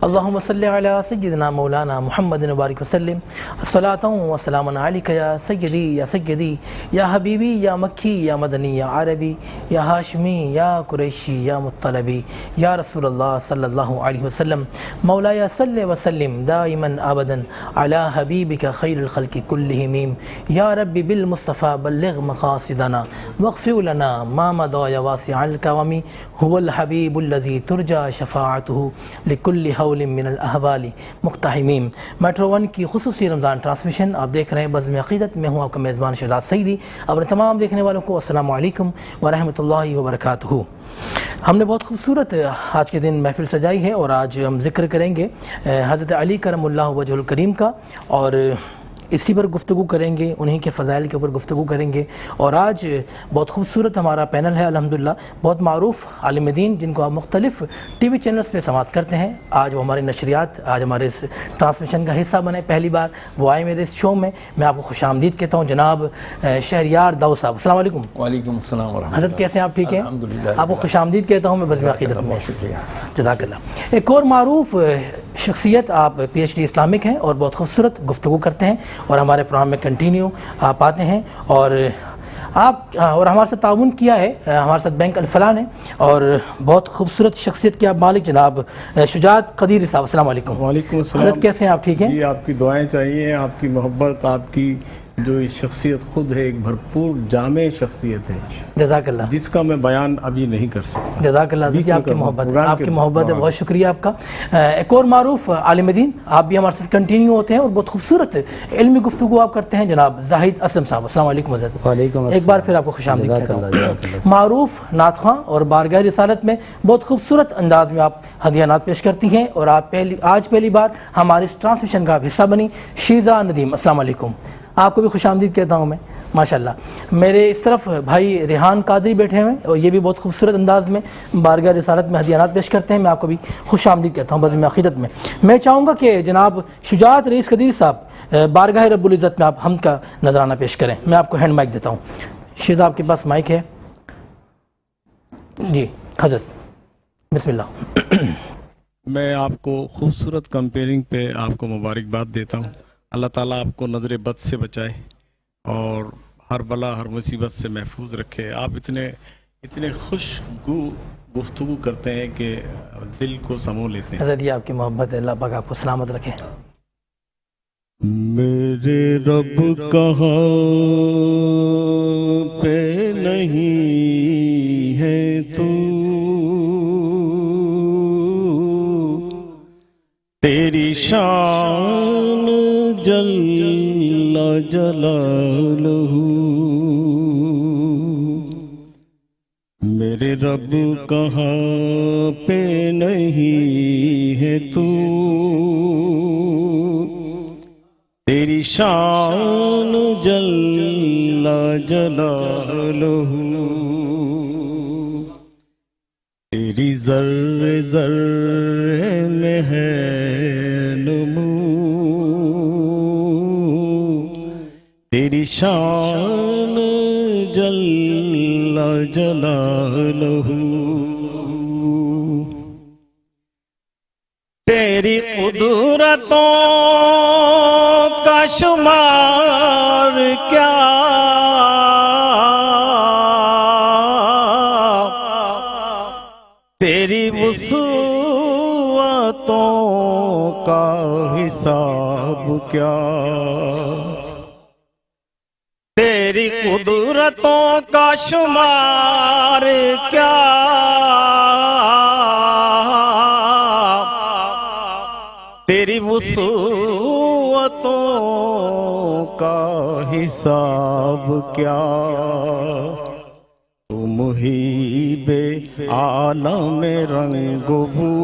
اللہم صلی علی سیدنا مولانا محمد مبارک وسلم الصلاۃ والسلام علیک یا سیدی یا حبیبی یا مکی یا مدنی یا عربی یا ہاشمی یا قریشی یا مطلبی یا رسول اللہ صلی اللہ علیہ وسلم مولایا صلی وسلم دائما ابدا علی حبیبک خیر الخلق کلہم یا رب بالمصطفى بلغ مقاصدنا واغفر لنا ما مضى یا واسع الکرم هو الحبیب الذی ترجى شفاعته لکل حول من الاحوال مقتحمین۔ میٹرو ون کی خصوصی رمضان ٹرانسمیشن آپ دیکھ رہے ہیں بزم عقیدت میں ہوں آپ کا میزبان شہزاد سعیدی۔ اپنے تمام دیکھنے والوں کو السلام علیکم ورحمۃ اللہ وبرکاتہ۔ ہم نے بہت خوبصورت آج کے دن محفل سجائی ہے اور آج ہم ذکر کریں گے حضرت علی کرم اللہ وجہ الکریم کا، اور اسی پر گفتگو کریں گے، انہی کے فضائل کے اوپر گفتگو کریں گے۔ اور آج بہت خوبصورت ہمارا پینل ہے الحمدللہ، بہت معروف عالم دین جن کو آپ مختلف ٹی وی چینلز پہ سماعت کرتے ہیں۔ آج وہ ہماری نشریات، آج ہمارے اس ٹرانسمیشن کا حصہ بنے، پہلی بار وہ آئے میرے اس شو میں۔ میں آپ کو خوش آمدید کہتا ہوں جناب شہریار داؤد صاحب، السلام علیکم۔ وعلیکم السلام ورحمۃ اللہ۔ حضرت کیسے ہیں آپ؟ ٹھیک ہیں الحمدللہ۔ آپ کو خوش آمدید کہتا ہوں میں بزم عقیدت میں۔ بہت شکریہ۔ جزاک اللہ۔ ایک اور معروف شخصیت، آپ پی ایچ ڈی اسلامک ہیں اور بہت خوبصورت گفتگو کرتے ہیں اور ہمارے پروگرام میں کنٹینیو آپ آتے ہیں، اور آپ اور ہمارے ساتھ تعاون کیا ہے ہمارے ساتھ بینک الفلاح نے، اور بہت خوبصورت شخصیت کے آپ مالک جناب شجاعت قدیری صاحب، السلام علیکم۔ وعلیکم السلام۔ حضرت کیسے ہیں آپ؟ ٹھیک ہیں جی، آپ کی دعائیں چاہیے، آپ کی محبت، آپ کی جو شخصیت خود ہے ایک بھرپور جامع شخصیت ہے جزاک اللہ، جس کا میں بیان ابھی نہیں کر سکتا۔ جزاک اللہ بیچ جی، میں آپ کی کرنا، محبت، پروگرام آپ کی کے محبت ہے، دوران۔ بہت شکریہ آپ کا۔ ایک اور معروف عالم دین، آپ بھی ہمارے ساتھ کنٹینیو ہوتے ہیں اور بہت خوبصورت علمی گفتگو آپ کرتے ہیں جناب زاہد اسلم صاحب، السلام علیکم حضرت۔ وعلیکم السلام۔ ایک بار پھر آپ کو خوش آمدید کہتا ہوں۔ معروف نعت خواں اور بارگاہ رسالت میں بہت خوبصورت انداز میں آپ ہدیانات پیش کرتی ہیں، اور آپ آج پہلی بار ہمارے اس ٹرانسمیشن کا حصہ بنی شیزہ ندیم، السلام علیکم۔ آپ کو بھی خوش آمدید کہتا ہوں میں، ماشاءاللہ۔ میرے اس طرف بھائی ریحان قادری بیٹھے ہوئے اور یہ بھی بہت خوبصورت انداز میں بارگاہ رسالت میں ہدیانات پیش کرتے ہیں، میں آپ کو بھی خوش آمدید کہتا ہوں بزم عقیدت میں۔ میں چاہوں گا کہ جناب شجاعت رئیس قدیر صاحب بارگاہ رب العزت میں آپ حمد کا نذرانہ پیش کریں۔ میں آپ کو ہینڈ مائک دیتا ہوں۔ شیزہ آپ کے پاس مائک ہے جی، حضرت بسم اللہ۔ میں آپ کو خوبصورت کمپیئرنگ پہ آپ کو مبارکباد دیتا ہوں۔ اللہ تعالیٰ آپ کو نظر بد سے بچائے اور ہر بلا ہر مصیبت سے محفوظ رکھے۔ آپ اتنے خوشگو گفتگو کرتے ہیں کہ دل کو سمو لیتے ہیں۔ حضرت یہ آپ کی محبت ہے، اللہ پاک آپ کو سلامت رکھے۔ میرے رب کہاں پہ نہیں ہے تو، تیری شان جل جلالہ، میرے رب کہاں پہ نہیں ہے تو، تیری شان جل جلالہ، تیری ذرے ذرے میں ہے نمو، تیری شان جل جلالہ، تیری قدرتوں کا شمار کیا، تیری وسعتوں کا حساب کیا، تیری قدرتوں کا شمار کیا، تیری وسعتوں کا حساب کیا، تو محیب عالم رنگ و بو،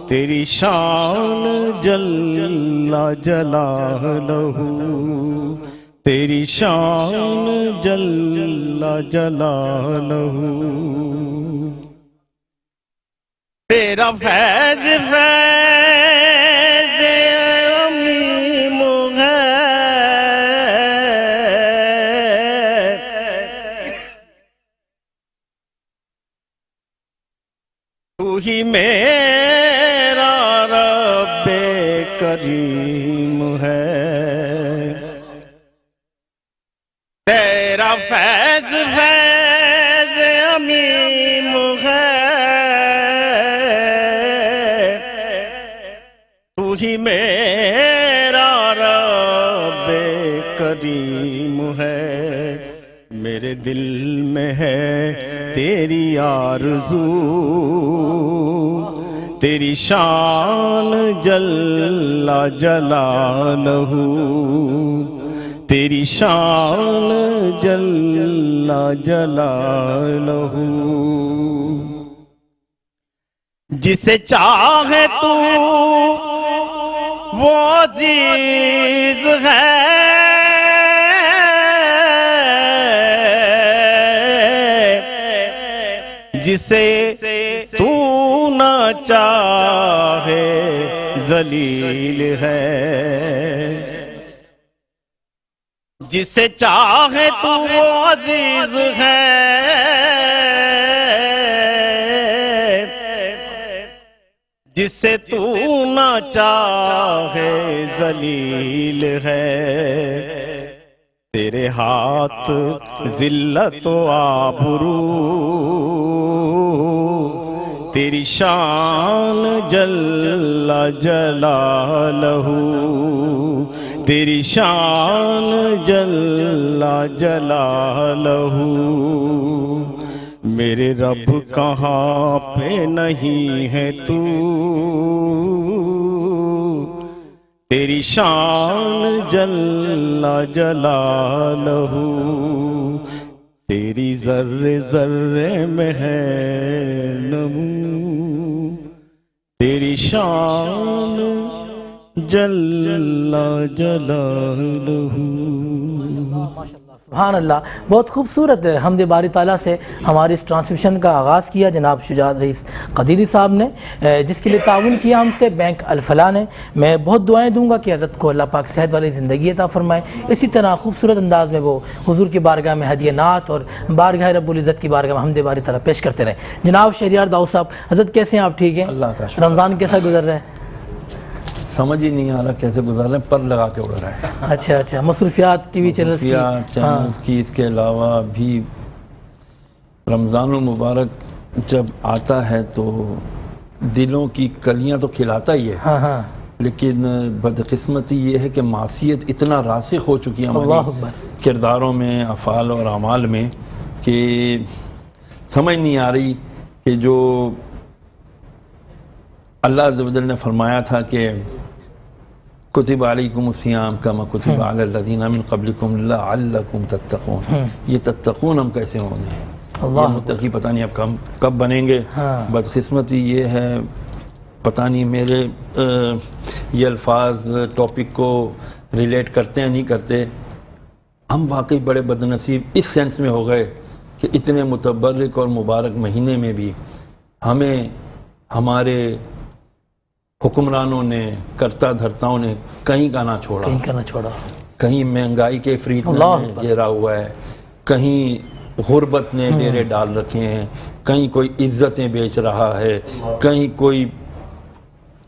تیری شان جل جلالہ، تیری شان جل جلالہ، تیرا فیض فیض عمیم ہے، تو تو ہی میرا رب کریم ہے، تیرا فیض فیض عمیم ہے، تو ہی میرا رب کریم ہے، میرے دل میں ہے تیری آرزو، تیری شان جل جلالہ، تیری شان جل جلالہ، جسے چاہے تو وہ عزیز ہے، جسے تو نہ چاہے ذلیل ہے، جسے چاہے تو وہ عزیز ہے، جسے تو نہ چاہے ذلیل ہے، تیرے ہاتھ ذلت و آبرو، تیری شان جل جلالہ، تیری شان جل جلالہ، میرے رب کہاں پہ نہیں ہے تو، تیری شان جل جلالہ، تیری ذرے ذرے میں ہے نمو، تیری شان جل جلالہ۔ سبحان اللہ، بہت خوبصورت حمد باری تعالیٰ سے ہماری اس ٹرانسمیشن کا آغاز کیا جناب شجاعت رئیس قدیری صاحب نے، جس کے لیے تعاون کیا ہم سے بینک الفلاح نے۔ میں بہت دعائیں دوں گا کہ حضرت کو اللہ پاک صحت والی زندگی عطا فرمائے، اسی طرح خوبصورت انداز میں وہ حضور کی بارگاہ میں ہدیہ نعت اور بارگاہ رب العزت کی بارگاہ میں حمد باری تعالیٰ پیش کرتے رہیں۔ جناب شہریار داؤد صاحب، حضرت کیسے ہیں آپ؟ ٹھیک ہیں؟ اللہ کا شکر۔ رمضان کیسا گزر رہا ہے؟ سمجھ ہی نہیں آ رہا کیسے گزار رہے ہیں، پر لگا کے اڑ رہا ہے۔ اچھا اچھا، مصروفیات ٹی وی چینلز کی، چینلز کی، اس کے علاوہ بھی رمضان المبارک جب آتا ہے تو دلوں کی کلیاں تو کھلاتا ہی ہے، ہاں ہاں، لیکن بدقسمتی یہ ہے کہ معصیت اتنا راسخ ہو چکی ہے اللہ ہماری اکبر، کرداروں میں، افعال اور اعمال میں، کہ سمجھ نہیں آ رہی کہ جو اللہ عز و جل نے فرمایا تھا کہ کتب علیکم الصیام کما کتب علی الذین من قبلکم لعلکم تتقون، یہ تتقون ہم کیسے ہوں گے؟ یہ متقی پتہ نہیں اب کب بنیں گے۔ بدقسمتی یہ ہے، پتہ نہیں میرے یہ الفاظ ٹاپک کو ریلیٹ کرتے ہیں نہیں کرتے، ہم واقعی بڑے بدنصیب اس سینس میں ہو گئے کہ اتنے متبرک اور مبارک مہینے میں بھی ہمیں ہمارے حکمرانوں نے، کرتا دھرتاؤں نے کہیں کا نہ چھوڑا، کہیں کا نہ چھوڑا، کہیں مہنگائی کے فریت نے گھیرا ہوا ہے، کہیں غربت نے ڈیرے ڈال رکھے ہیں، کہیں کوئی عزتیں بیچ رہا ہے، کہیں کوئی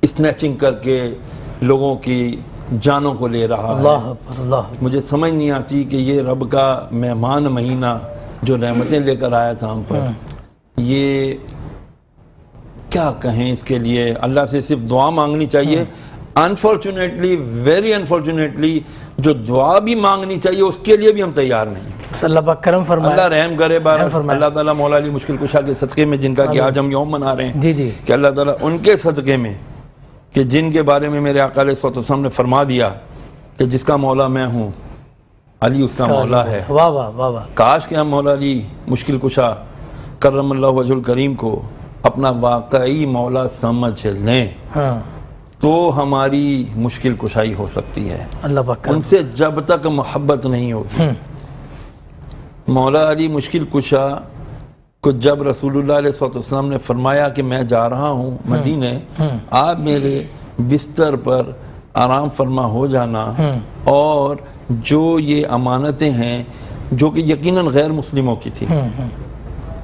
اسنیچنگ کر کے لوگوں کی جانوں کو لے رہا ہے۔ اللہ اکبر، اللہ اکبر۔ مجھے سمجھ نہیں آتی کہ یہ رب کا مہمان مہینہ جو رحمتیں لے کر آیا تھا ہم پر، یہ کیا کہیں اس کے لیے؟ اللہ سے صرف دعا مانگنی چاہیے۔ انفارچونیٹلی، ویری انفارچونیٹلی، جو دعا بھی مانگنی چاہیے اس کے لیے بھی ہم تیار نہیں ہیں۔ اللہ پاک کرم فرمائے، اللہ رحم کرے بار رحم فرمائے۔ اللہ تعالیٰ مولا علی مشکل کشا کے صدقے میں، جن کا کہ آج ہم یوم منا رہے ہیں، جی جی، کہ اللہ تعالیٰ ان کے صدقے میں، کہ جن کے بارے میں میرے آقا علیہ الصلوۃ والسلام نے فرما دیا کہ جس کا مولا میں ہوں، علی اس کا مولا ہے۔ واہ واہ واہ واہ، کاش کہ ہم مولا علی مشکل کشا کرم اللہ وجہ الکریم کو اپنا واقعی مولا سمجھ لیں، ہاں، تو ہماری مشکل کشائی ہو سکتی ہے۔ اللہ پاک کرم۔ ان سے جب تک محبت نہیں ہوگی، مولا علی مشکل کشا کو جب رسول اللہ علیہ السلام نے فرمایا کہ میں جا رہا ہوں مدینے، آپ میرے بستر پر آرام فرما ہو جانا، اور جو یہ امانتیں ہیں جو کہ یقیناً غیر مسلموں کی تھی،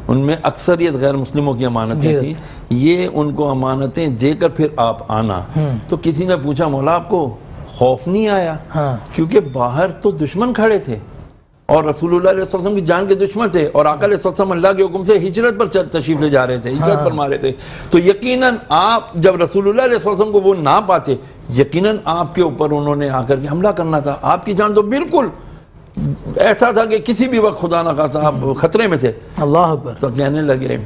ان میں اکثریت غیر مسلموں کی امانتیں تھیں، یہ ان کو امانتیں دے کر پھر آپ آنا، تو کسی نے پوچھا مولا آپ کو خوف نہیں آیا؟ کیونکہ باہر تو دشمن کھڑے تھے اور رسول اللہ علیہ وسلم کی جان کے دشمن تھے، اور آقا علیہ وسلم اللہ کے حکم سے ہجرت پر تشریف لے جا رہے تھے، ہجرت فرما رہے تھے، تو یقیناً آپ جب رسول اللہ علیہ وسلم کو وہ نہ پاتے، یقیناً آپ کے اوپر انہوں نے آ کر کے حملہ کرنا تھا، آپ کی جان تو بالکل ایسا تھا کہ کسی بھی وقت خدا نہ خواستہ آپ خطرے میں تھے۔ اللہ اکبر۔ تو کہنے لگے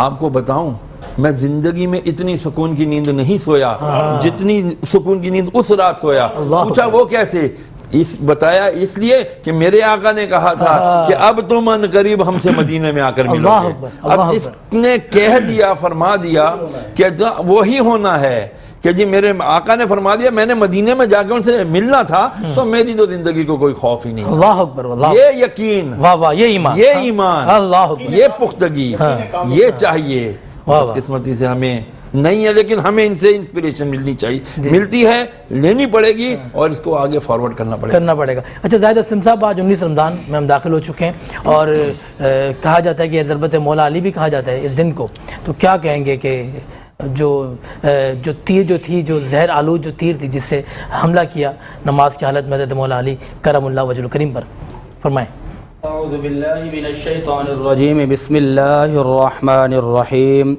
آپ کو بتاؤں میں زندگی میں اتنی سکون کی نیند نہیں سویا جتنی سکون کی نیند اس رات سویا۔ پوچھا وہ کیسے؟ بتایا اس لیے کہ میرے آقا نے کہا تھا کہ اب تم ان قریب ہم سے مدینے میں آ کر ملو گے۔ اب جس نے کہہ دیا فرما دیا کہ وہی ہونا ہے کہ جی میرے آقا نے فرما دیا میں نے مدینے میں جا کے ان سے ملنا تھا، تو میری تو زندگی کو کوئی خوف ہی نہیں تھا۔ اللہ اکبر، یہ یقین، یہ ایمان، یہ پختگی، یہ چاہیے۔ بدقسمتی سے ہمیں نہیں ہے، لیکن ہمیں ان سے انسپریشن ملنی چاہیے، ملتی ہے، لینی پڑے گی اور اس کو آگے فارورڈ کرنا پڑے گا۔ اچھا زاہد اسلم صاحب، آج 19 رمضان میں ہم داخل ہو چکے ہیں اور کہا جاتا ہے کہ ضربت مولا علی بھی کہا جاتا ہے اس دن کو، تو کیا کہیں گے کہ جو تیر جو تھی، جو زہر آلود جو تیر تھی جس سے حملہ کیا نماز کی حالت میں حضرت مولا علی کرم اللہ وجہ الکریم پر، فرمائیں۔ اعوذ باللہ من الشیطان الرجیم، بسم اللہ الرحمن الرحیم۔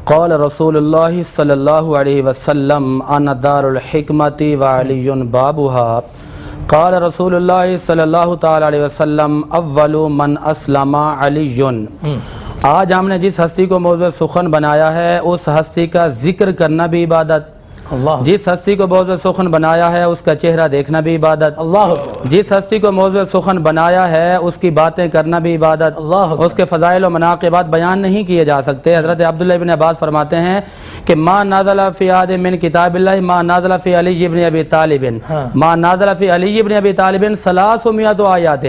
قال رسول اللہ صلی اللہ علیہ وسلم انا دار الحکمت وعلی بابها۔ قال رسول اللہ صلی اللہ تعالی علیہ وسلم اول من اسلم علی۔ آج ہم نے جس ہستی کو موضوع سخن بنایا ہے اس ہستی کا ذکر کرنا بھی عبادت، جس ہستی کو موضوع سخن بنایا ہے اس کا چہرہ دیکھنا بھی عبادت، جس ہستی کو موضوع سخن بنایا ہے اس کی باتیں کرنا بھی عبادت، اس کے فضائل و مناقبات بیان نہیں کیے جا سکتے۔ حضرت عبداللہ بن عباس فرماتے ہیں کہ ما نازل فی آد من کتاب اللہ ما نازل فی علی بن ابی طالب، ما نازل فی علی بن ابی طالب 300 آیات۔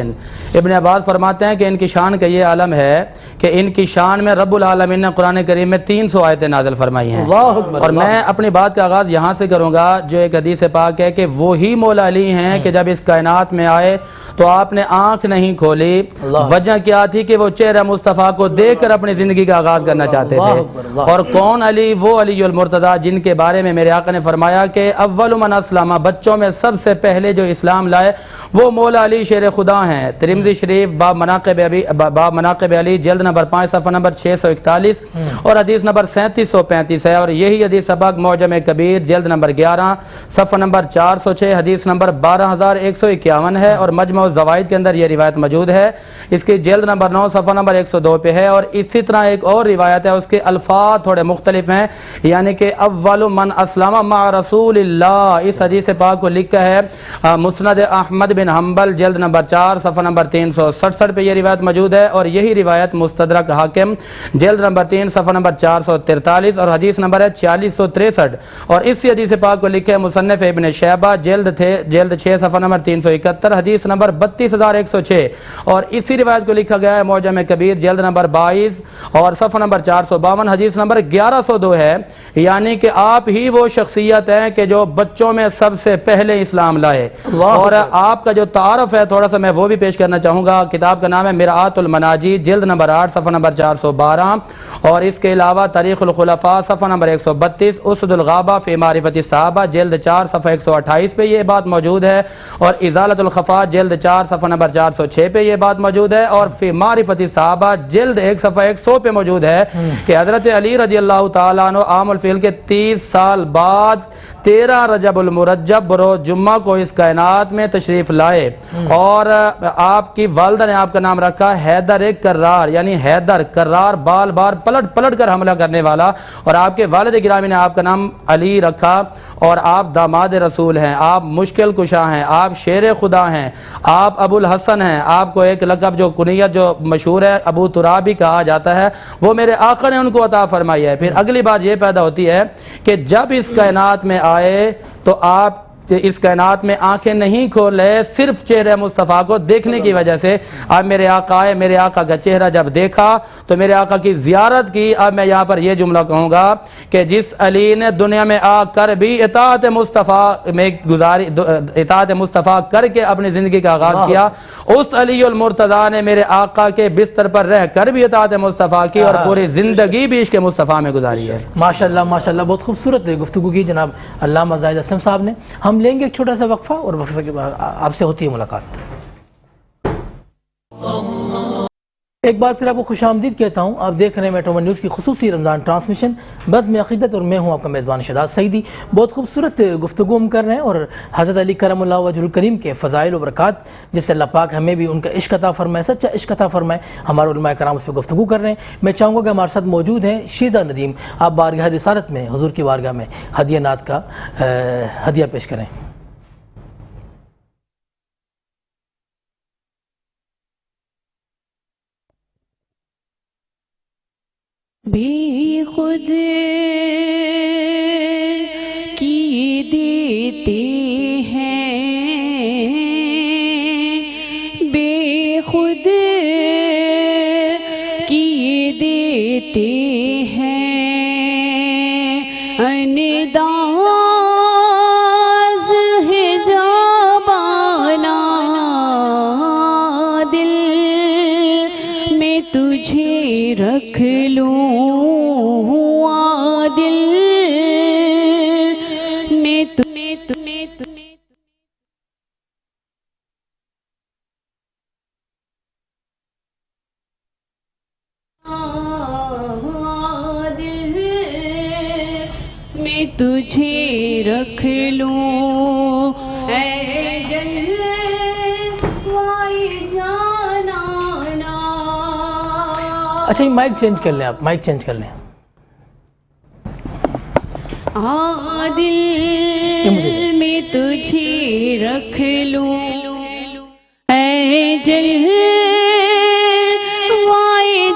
ابن عباس فرماتے ہیں کہ ان کی شان کا یہ عالم ہے کہ ان کی شان میں رب العالمین نے قرآن کریم میں 300 آیتیں نازل فرمائی ہیں۔ اور میں اپنی بات کا آغاز یہاں سے کروں گا جو ایک حدیث پاک ہے کہ وہی مولا علی ہیں کہ جب اس کائنات میں آئے تو آپ نے آنکھ نہیں کھولی، وجہ کیا تھی کہ وہ چہرہ مصطفیٰ کو دیکھ کر اپنی زندگی کا آغاز کرنا چاہتے تھے۔ اور کون علی؟ وہ علی المرتضیٰ جن کے بارے میں میرے آقا نے فرمایا کہ اول من اسلم، بچوں میں سب سے پہلے جو اسلام لائے وہ مولا علی شیر خدا ہیں۔ ترمذی شریف باب مناقب علی جلد نمبر 5 صفحہ نمبر 641 اور حدیث نمبر 3735 ہے، اور یہی حدیث پاک معجم کبیر جلد نمبر 11 صفحہ نمبر 406 حدیث نمبر 12151 ہے، اور مجمع الزوائد کے اندر یہ روایت موجود ہے، اس کی جلد نمبر 9 صفحہ نمبر 102 پہ ہے۔ اور اسی طرح ایک اور روایت ہے، اس کے الفاظ تھوڑے مختلف ہیں، یعنی کہ اول من اسلم مع رسول اللہ، اس حدیث پاک کو لکھا ہے مسند احمد بن حنبل جلد نمبر 4 صفحہ نمبر 367 پہ یہ روایت موجود ہے، اور یہی روایت مستدرک حاکم جلد نمبر 3 صفحہ نمبر 443 اور حدیث نمبر ہے 4663، اور اسی حدیث پاک کو لکھے مصنف ابن شیبہ جلد 6 صفحہ نمبر 371 حدیث نمبر 32106، اور اسی روایت کو لکھا گیا ہے معجم کبیر جلد نمبر 22 اور صفحہ نمبر 452 حدیث نمبر 1102 ہے، یعنی کہ آپ ہی وہ شخصیت ہیں کہ جو بچوں میں سب سے پہلے اسلام لائے۔ اور آپ کا جو تعارف ہے تھوڑا سا میں وہ بھی پیش کرنا چاہوں گا۔ کتاب کا نام ہے مرآت المناجی جلد نمبر 8 صفحہ نمبر 412، اور اس کے علاوہ تاریخ الخلفاء صفحہ نمبر 132، اسد الغابہ فی معرفت صحابہ جلد 4 صفحہ 128 پہ یہ بات موجود ہے، اور ازالت الخفا جلد 4 صفحہ نمبر 406 پہ یہ بات موجود ہے، اور فی معرفت صحابہ جلد 1 صفحہ 100 پہ موجود ہے کہ حضرت علی رضی اللہ تعالیٰ عنہ عام الفیل کے 30 سال بعد 13 رجب المرجب بروز جمعہ کو اس کائنات میں تشریف لائے، اور آپ کی والدہ نے آپ کا نام رکھا حیدر کرار، یعنی حیدر کرار بال بار پلٹ کر حملہ کرنے والا، اور آپ کے والد گرامی نے آپ کا نام علی رکھا، اور آپ داماد رسول ہیں، آپ مشکل کشا ہیں، آپ شیر خدا ہیں، آپ ابو الحسن ہیں، آپ کو ایک لقب جو کنیت جو مشہور ہے ابو ترابی کہا جاتا ہے، وہ میرے آقا نے ان کو عطا فرمائی ہے۔ پھر اگلی بات یہ پیدا ہوتی ہے کہ جب اس کائنات میں آئے تو آپ اس کائنات میں آنکھیں نہیں کھول رہے صرف چہرے مصطفیٰ کو دیکھنے کی وجہ سے۔ اب میرے آقا آئے، میرے آقا کا چہرہ جب دیکھا تو میرے آقا کی زیارت کی۔ اب میں یہاں پر یہ جملہ کہوں گا کہ جس علی نے دنیا میں آ کر بھی اطاعت مصطفیٰ میں اطاعت مصطفیٰ کر کے اپنی زندگی کا آغاز کیا، اس علی المرتضیٰ نے میرے آقا کے بستر پر رہ کر بھی اطاعت مصطفیٰ کی اور پوری زندگی بھی عشق مصطفیٰ میں گزاری ہے۔ ماشاءاللہ ماشاءاللہ، بہت خوبصورت گفتگو کی جناب علامہ زاہد اسلم صاحب نے۔ ہم لیں گے ایک چھوٹا سا وقفہ اور وقفے کے بعد آپ سے ہوتی ہے ملاقات۔ ایک بار پھر آپ کو خوش آمدید کہتا ہوں، آپ دیکھ رہے ہیں میٹرو ون نیوز کی خصوصی رمضان ٹرانسمیشن بزم عقیدت، اور میں ہوں آپ کا میزبان شہزاد سعیدی۔ بہت خوبصورت گفتگو ہم کر رہے ہیں اور حضرت علی کرم اللہ وجہ الکریم کے فضائل و برکات، جس سے اللہ پاک ہمیں بھی ان کا عشق عطا فرمائے، سچا عشق عطا فرمائے۔ ہمارے علماء کرام اس پہ گفتگو کر رہے ہیں۔ میں چاہوں گا کہ ہمارے ساتھ موجود ہیں شیزہ ندیم، آپ بارگاہ رسالت میں حضور کی بارگاہ میں ہدیہ نعت کا ہدیہ پیش کریں۔ بے خود کی دیتے ہیں، بے خود کی دیتے ہیں، انداز ہے جابانا دل میں تجھے رکھ لوں، تجھے رکھ لوں، اے جلوائے جانانا۔ اچھا یہ مائک چینج کر لیں، آپ مائک چینج کر لیں۔ دل میں تجھے رکھ لوں، اے جلوائے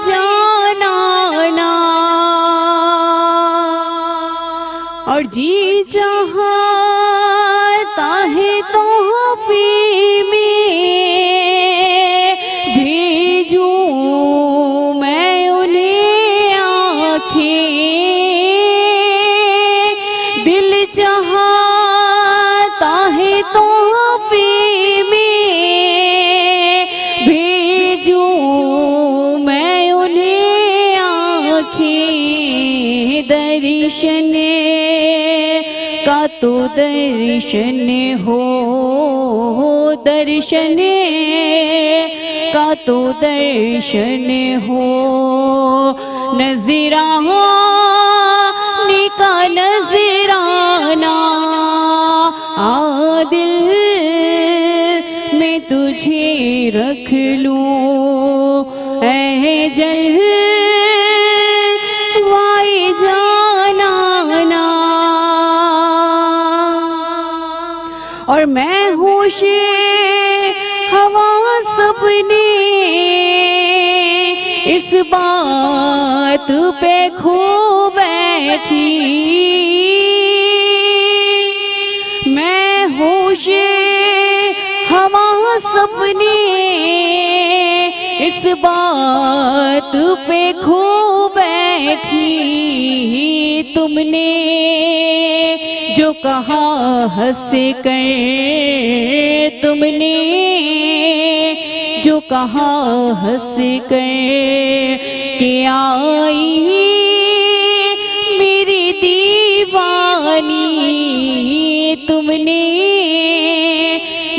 جانانا، اور جی چاہتا ہے تحفے میں بھیجوں میں انہیں آنکھیں، دل چاہتا ہے تحفے میں بھیجوں میں انہیں آنکھیں، درشن کا تو درشن ہو، درشن کا تو درشن ہو، نذرانے کا نذرانہ، دل میں تجھے رکھ لوں، اے جلوائے جانانا، اور میں ہوش حواس اپنے اس بات پہ کھو بیٹھی، میں ہوش حواس اپنے اس بات پہ کھو بیٹھی، تم نے جو کہا ہنس کر، تم نے جو کہا ہنس کر کہ آئی میری دیوانی، تم نے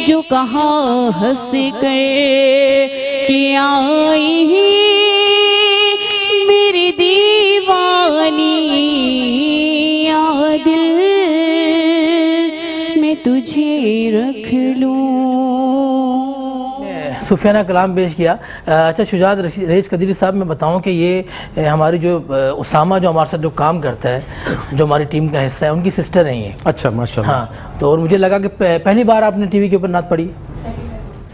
جو کہا ہنس کر کہ آئی میری دیوانی، دل میں تجھے رکھ لوں۔ صوفیانہ کلام پیش کیا۔ اچھا شجاعت رئیس قدیری صاحب، میں بتاؤں کہ یہ ہماری جو اسامہ جو ہمارے ساتھ جو کام کرتا ہے، جو ہماری ٹیم کا حصہ ہے، ان کی سسٹر ہیں یہ۔ اچھا ماشاءاللہ۔ ہاں تو اور مجھے لگا کہ پہلی بار آپ نے ٹی وی کے اوپر نعت پڑھی،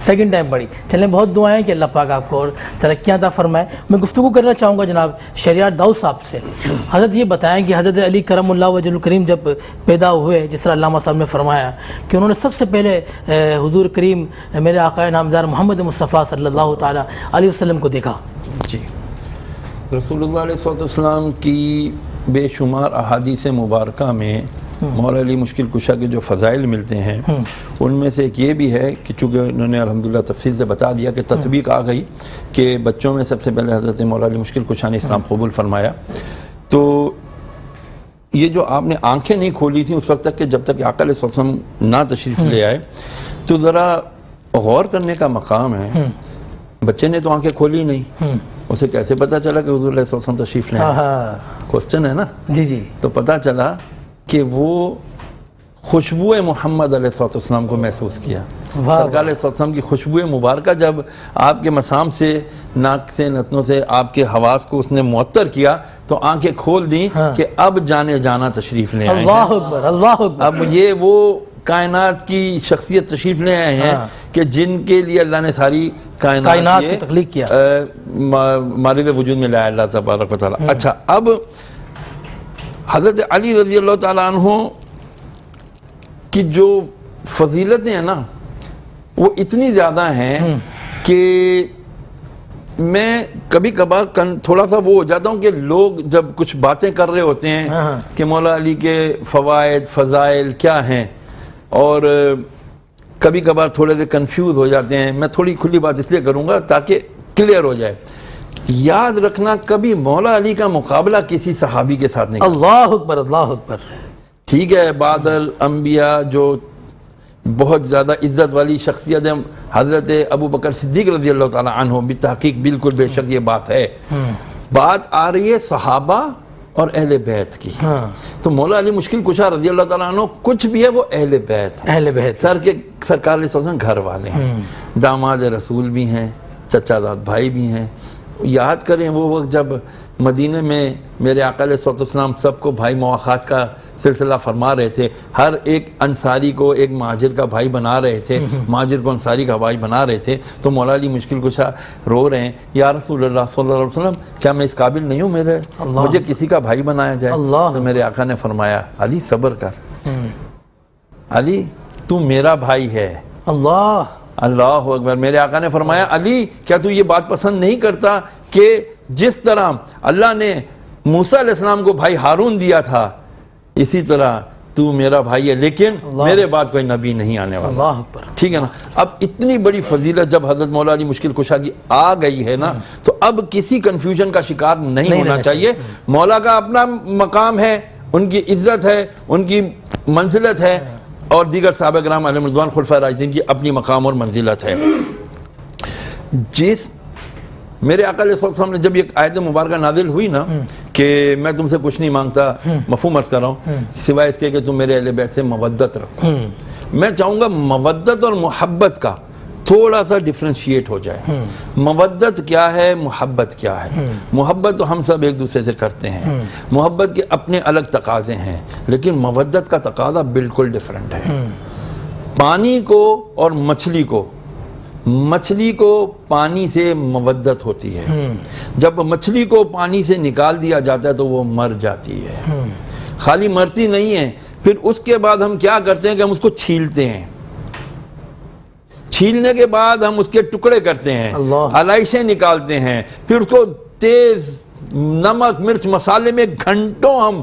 سیکنڈ ٹائم پڑھی. چلیں بہت دعائیں کہ اللہ پاک آپ کو اور ترقیاں عطا فرمائے. میں گفتگو کرنا چاہوں گا جناب شہریار داؤد صاحب سے. حضرت یہ بتائیں کہ حضرت علی کرم اللہ وجہ الکریم جب پیدا ہوئے، جس طرح علامہ صاحب نے فرمایا کہ انہوں نے سب سے پہلے حضور کریم میرے آقا نامدار محمد مصطفیٰ صلی اللہ تعالیٰ علیہ وسلم کو دیکھا. جی، رسول اللہ علیہ السلام کی بے شمار احادیث مبارکہ میں مولا علی مشکل کشا کے جو فضائل ملتے ہیں ان میں سے ایک یہ بھی ہے کہ چونکہ انہوں نے الحمدللہ تفصیل سے بتا دیا کہ تطبیق آ گئی کہ بچوں میں سب سے پہلے حضرت مولا علی مشکل کشا نے اسلام قبول فرمایا. تو یہ جو آپ نے آنکھیں نہیں کھولی تھیں اس وقت تک کہ جب تک آقا علیہ السلام نہ تشریف لے آئے، تو ذرا غور کرنے کا مقام ہے. بچے نے تو آنکھیں کھولی نہیں، اسے کیسے پتا چلا کہ حضور علیہ السلام تشریف لے آئے؟ کوسچن ہے نا. جی جی. تو پتا چلا کہ وہ خوشبو محمد علیہ السلام کو محسوس کیا. سرکار علیہ السلام کی خوشبو مبارکہ جب آپ کے مسام سے، ناک سے، نتنوں سے آپ کے حواس کو اس نے معطر کیا تو آنکھیں کھول دیں کہ اب جانے جانا تشریف لے آئے ہیں. اللہ اکبر، اللہ اکبر. اب یہ وہ کائنات کی شخصیت تشریف لے آئے ہیں کہ جن کے لیے اللہ نے ساری کائنات کی تخلیق کیا، مارد وجود میں لایا اللہ تبارک و تعالی. اچھا، اب حضرت علی رضی اللہ تعالیٰ عنہ کی جو فضیلتیں ہیں نا وہ اتنی زیادہ ہیں کہ میں کبھی کبھار تھوڑا سا وہ ہو جاتا ہوں کہ لوگ جب کچھ باتیں کر رہے ہوتے ہیں کہ مولا علی کے فوائد فضائل کیا ہیں، اور کبھی کبھار تھوڑے سے کنفیوز ہو جاتے ہیں. میں تھوڑی کھلی بات اس لیے کروں گا تاکہ کلیئر ہو جائے. یاد رکھنا کبھی مولا علی کا مقابلہ کسی صحابی کے ساتھ نہیں. اللہ اکبر، اللہ اکبر. ٹھیک ہے، بعد الانبیاء جو بہت زیادہ عزت والی شخصیت ہے حضرت ابو بکر صدیق رضی اللہ تعالیٰ عنہ، بالتحقیق بالکل بے شک یہ بات ہے. بات آ رہی ہے صحابہ اور اہل بیت کی. تو مولا علی مشکل کشا رضی اللہ تعالیٰ عنہ کچھ بھی ہے وہ اہل بیت ہیں. اہل بیت سرکار علیہ السلام گھر والے ہیں، داماد رسول بھی ہیں، چچا زاد بھائی بھی ہیں. یاد کریں وہ وقت جب مدینہ میں میرے آقا علیہ السلام سب کو بھائی مواخات کا سلسلہ فرما رہے تھے. ہر ایک انصاری کو ایک مہاجر کا بھائی بنا رہے تھے، مہاجر کو انصاری کا بھائی بنا رہے تھے. تو مولا علی مشکل کشا رو رہے ہیں، یا رسول اللہ صلی اللہ علیہ وسلم کیا میں اس قابل نہیں ہوں مجھے کسی کا بھائی بنایا جائے؟ تو میرے آقا نے فرمایا علی صبر کر، علی تو میرا بھائی ہے. اللہ اکبر. میرے آقا نے فرمایا علی کیا تو یہ بات پسند نہیں کرتا کہ جس طرح اللہ نے موسیٰ علیہ السلام کو بھائی ہارون دیا تھا اسی طرح تو میرا بھائی ہے، لیکن میرے بعد کوئی نبی نہیں آنے والا. ٹھیک ہے نا. اب اتنی بڑی فضیلت جب حضرت مولا علی مشکل کشا کی آ گئی ہے نا تو اب کسی کنفیوژن کا شکار نہیں ہونا چاہیے. مولا کا اپنا مقام ہے، ان کی عزت ہے، ان کی منزلت ہے، اور دیگر صحابہ کرام علیہ رضوان خلفائے راشدین کی اپنی مقام اور منزلت ہے. جس میرے آقا علیہ السلام نے جب یہ آیت مبارکہ نازل ہوئی نا کہ میں تم سے کچھ نہیں مانگتا، مفہوم عرض کر رہا ہوں، سوائے اس کے کہ تم میرے اہل بیت سے مودت رکھو. میں چاہوں گا مودت اور محبت کا تھوڑا سا ڈیفرنشیٹ ہو جائے. مودت کیا ہے، محبت کیا ہے؟ محبت تو ہم سب ایک دوسرے سے کرتے ہیں، محبت کے اپنے الگ تقاضے ہیں، لیکن مودت کا تقاضا بالکل ڈیفرنٹ ہے. پانی کو اور مچھلی کو پانی سے مودت ہوتی ہے. جب مچھلی کو پانی سے نکال دیا جاتا ہے تو وہ مر جاتی ہے. خالی مرتی نہیں ہے، پھر اس کے بعد ہم کیا کرتے ہیں کہ ہم اس کو چھیلتے ہیں. چھیلنے کے بعد ہم اس کے ٹکڑے کرتے ہیں، علائشیں نکالتے ہیں، پھر اس کو تیز نمک مرچ مسالے میں گھنٹوں ہم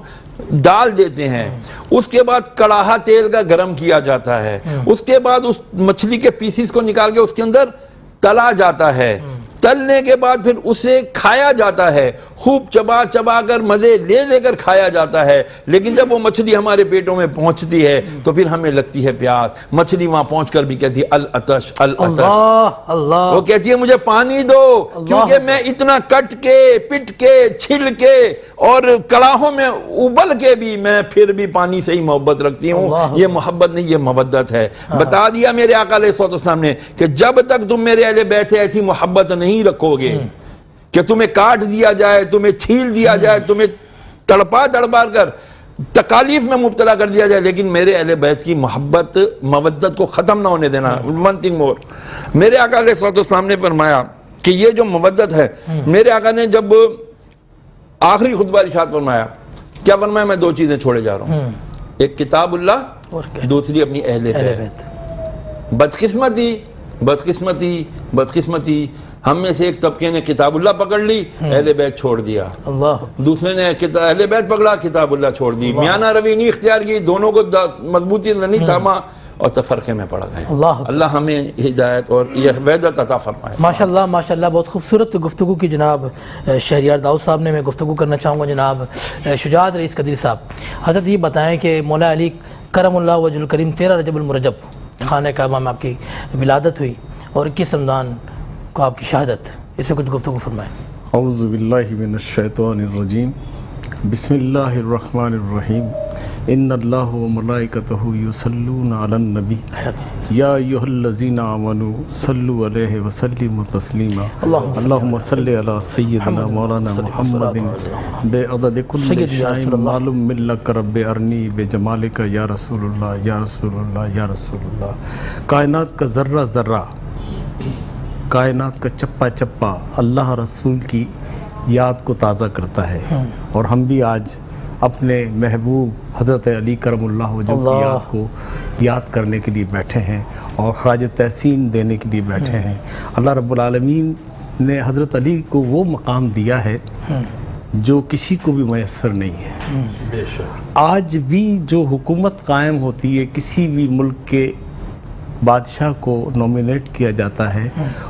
ڈال دیتے ہیں. اس کے بعد کڑاہا تیل کا گرم کیا جاتا ہے. اس کے بعد اس مچھلی کے پیسز کو نکال کے اس کے اندر تلا جاتا ہے. تلنے کے بعد پھر اسے کھایا جاتا ہے، خوب چبا چبا کر مزے لے کر کھایا جاتا ہے. لیکن جب وہ مچھلی ہمارے پیٹوں میں پہنچتی ہے تو پھر ہمیں لگتی ہے پیاس. مچھلی وہاں پہنچ کر بھی کہتی ہے العطش العطش، وہ کہتی ہے مجھے پانی دو، کیونکہ میں اتنا کٹ کے پٹ کے چھل کے اور کڑاہوں میں ابل کے بھی میں پھر بھی پانی سے ہی محبت رکھتی ہوں. یہ محبت نہیں، یہ مودت ہے. بتا دیا میرے آقا علیہ السلام نے کہ جب تک تم میرے اہل بیت سے ایسی محبت نہیں رکھو گے کہ تمہیں کاٹ دیا جائے، تمہیں چھیل دیا جائے، تمہیں تڑپا کر تکالیف میں مبتلا کر دیا جائے، لیکن میرے اہل بیت کی محبت مودت کو ختم نہ ہونے دینا. ون تھنگ مور، میرے آقا علیہ الصلوۃ والسلام نے فرمایا کہ یہ جو مودت ہے، میرے آقا نے جب آخری خطبہ ارشاد فرمایا، کیا فرمایا؟ میں 2 چیزیں چھوڑے جا رہا ہوں، ایک کتاب اللہ، دوسری اپنی اہل بیت. بدقسمتی ہم میں سے ایک طبقے نے کتاب اللہ پکڑ لی، اہل بیت چھوڑ دیا. دوسرے نے اہل بیت پکڑا، کتاب اللہ چھوڑ دی. میانہ روی نہیں اختیار کی، دونوں کو مضبوطی نہیں تھاما اور تفرقے میں پڑ گئے. اللہ ہمیں ہدایت اور یہ وحدت عطا فرمائے. ماشاءاللہ ماشاءاللہ، بہت خوبصورت گفتگو کی جناب شہریار داؤد صاحب نے. میں گفتگو کرنا چاہوں گا جناب شجاعت رئیس قدری صاحب. حضرت یہ بتائیں کہ مولا علی کرم اللہ وجہ الکریم 13 رجب المرجب خانہ کعبہ میں آپ کی ولادت ہوئی اور 21 رمضان کو آپ کی شہادت، اس سے کچھ گفتگو فرمائیں. اعوذ باللہ من الشیطان الرجیم، بسم اللہ الرحمن الرحیم. ان اللہ و ملائکتہ یصلون علی النبی یا ایھا الذین آمنوا صلوا علیہ وسلموا تسلیما. اللہم صلی علی سیدنا مولانا محمد بعدد کل شیء معلوم من لک رب ارنی بجمالک یا رسول اللہ یا رسول اللہ یا رسول اللہ. کائنات کا ذرہ ذرہ، کائنات کا چپا چپا اللہ رسول کی یاد کو تازہ کرتا ہے، اور ہم بھی آج اپنے محبوب حضرت علی کرم اللہ وجہ کی یاد کو یاد کرنے کے لیے بیٹھے ہیں اور خراج تحسین دینے کے لیے بیٹھے ہیں. اللہ رب العالمین نے حضرت علی کو وہ مقام دیا ہے جو کسی کو بھی میسر نہیں ہے. آج بھی جو حکومت قائم ہوتی ہے، کسی بھی ملک کے بادشاہ کو نومینیٹ کیا جاتا ہے،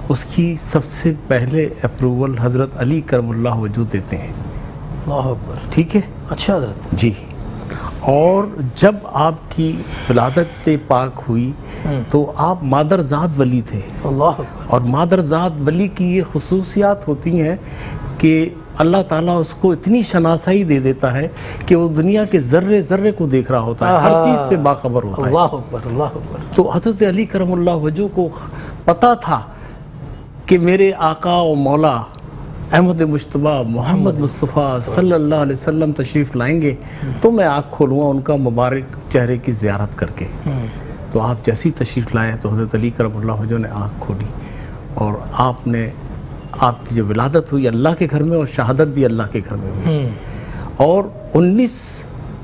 اس کی سب سے پہلے اپروول حضرت علی کرم اللہ وجہ دیتے ہیں. اللہ اکبر. ٹھیک ہے، اچھا حضرت جی. اور جب آپ کی ولادت پاک ہوئی تو آپ مادرزاد ولی تھے. اللہ اکبر. اور مادرزاد ولی کی یہ خصوصیات ہوتی ہیں کہ اللہ تعالیٰ اس کو اتنی شناسائی دے دیتا ہے کہ وہ دنیا کے ذرے ذرے کو دیکھ رہا ہوتا ہے، ہر چیز سے باخبر ہوتا ہے. اللہ اکبر. اللہ اکبر. تو حضرت علی کرم اللہ وجہ کو پتہ تھا کہ میرے آقا و مولا احمد مجتبی محمد مصطفیٰ صلی اللہ علیہ وسلم تشریف لائیں گے تو میں آنکھ کھولوں گا ان کا مبارک چہرے کی زیارت کر کے. تو آپ جیسی تشریف لائے تو حضرت علی کرم اللہ وجہ نے آنکھ کھولی اور آپ کی جو ولادت ہوئی اللہ کے گھر میں اور شہادت بھی اللہ کے گھر میں ہوئی. اور 19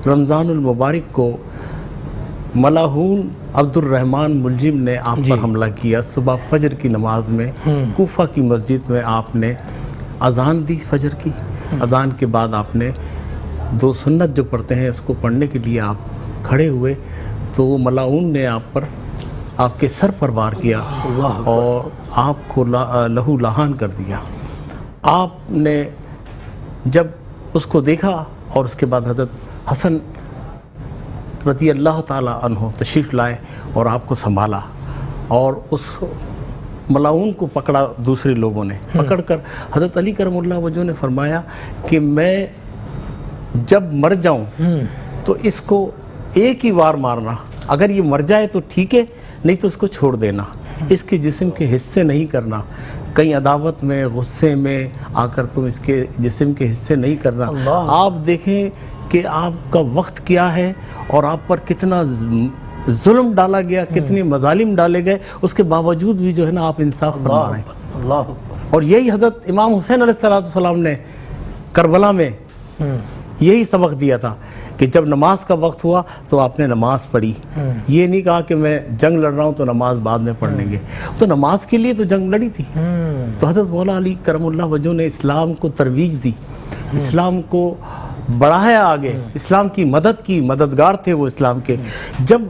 رمضان المبارک کو ملاحون عبد الرحمن ملجم نے آپ پر حملہ کیا. صبح فجر کی نماز میں کوفہ کی مسجد میں آپ نے اذان دی فجر کی. اذان کے بعد آپ نے 2 سنت جو پڑھتے ہیں اس کو پڑھنے کے لیے آپ کھڑے ہوئے تو وہ ملاعون نے آپ پر آپ کے سر پر وار کیا اور آپ کو لہو لہان کر دیا. آپ نے جب اس کو دیکھا اور اس کے بعد حضرت حسن رضی اللہ تعالیٰ عنہ تشریف لائے اور آپ کو سنبھالا اور اس ملاعون کو پکڑا. دوسرے لوگوں نے پکڑ کر حضرت علی کرم اللہ وجہ نے فرمایا کہ میں جب مر جاؤں تو اس کو ایک ہی وار مارنا، اگر یہ مر جائے تو ٹھیک ہے، نہیں تو اس کو چھوڑ دینا، اس کے جسم کے حصے نہیں کرنا. کہیں عداوت میں غصے میں آ کر تم اس کے جسم کے حصے نہیں کرنا. آپ دیکھیں کہ آپ کا وقت کیا ہے اور آپ پر کتنا ظلم ڈالا گیا، کتنے مظالم ڈالے گئے، اس کے باوجود بھی جو ہے نا آپ انصاف فرما رہے ہیں. اور یہی حضرت امام حسین علیہ السلام نے کربلا میں یہی سبق دیا تھا کہ جب نماز کا وقت ہوا تو آپ نے نماز پڑھی. یہ نہیں کہا کہ میں جنگ لڑ رہا ہوں تو نماز بعد میں پڑھ لیں گے، تو نماز کے لیے تو جنگ لڑی تھی. تو حضرت مولا علی کرم اللہ وجہ نے اسلام کو ترویج دی، اسلام کو بڑھایا آگے، اسلام کی مدد کی، مددگار تھے وہ اسلام کے. جب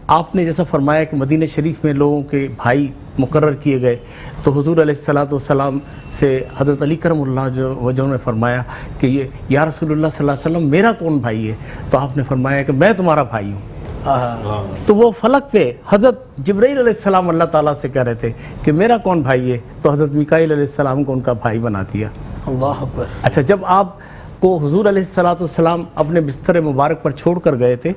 آپ نے جیسا فرمایا کہ مدینہ شریف میں لوگوں کے بھائی مقرر کیے گئے تو حضور علیہ السلام سے حضرت علی کرم اللہ وجہ نے فرمایا کہ یہ یا رسول اللہ صلی اللہ علیہ وسلم میرا کون بھائی ہے؟ تو آپ نے فرمایا کہ میں تمہارا بھائی ہوں. تو وہ فلک پہ حضرت جبرائیل علیہ السلام اللہ تعالیٰ سے کہہ رہے تھے کہ میرا کون بھائی ہے، تو حضرت میکائیل علیہ السلام کو ان کا بھائی بنا دیا. اللہ اکبر. اچھا، جب آپ کو حضور علیہ الصلوۃ والسلام اپنے بستر مبارک پر چھوڑ کر گئے تھے،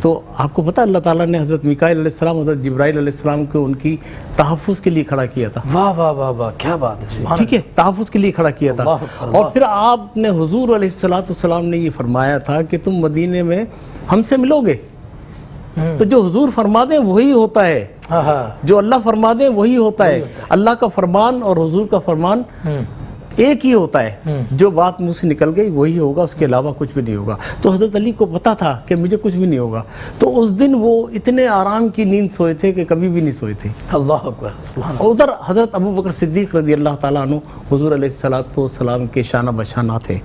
تو آپ کو پتہ اللہ تعالیٰ نے حضرت میکائیل علیہ السلام، حضرت جبرائیل علیہ السلام کو ان کی تحفظ کے لیے کھڑا کیا تھا. واہ واہ واہ واہ، کیا بات ہے، سبحان ٹھیک ہے، تحفظ کے لیے کھڑا کیا تھا. اور پھر آپ نے حضور علیہ الصلوۃ والسلام نے یہ فرمایا تھا کہ تم مدینے میں ہم سے ملو گے، تو جو حضور فرما دیں وہی ہوتا ہے، جو اللہ فرما دیں وہی ہوتا ہے. اللہ کا فرمان اور حضور کا فرمان ایک ہی ہوتا ہے، جو بات مجھ سے نکل گئی وہی ہوگا، اس کے علاوہ کچھ بھی نہیں ہوگا. تو حضرت علی کو پتا تھا کہ مجھے کچھ بھی نہیں ہوگا، تو اس دن وہ اتنے آرام کی نیند سوئے تھے کہ کبھی بھی نہیں سوئے تھے. اللہ اکبر، سبحان اور ادھر حضرت ابو بکر صدیق رضی اللہ تعالیٰ عنہ حضور علیہ الصلوۃ والسلام کے شانہ بشانہ تھے،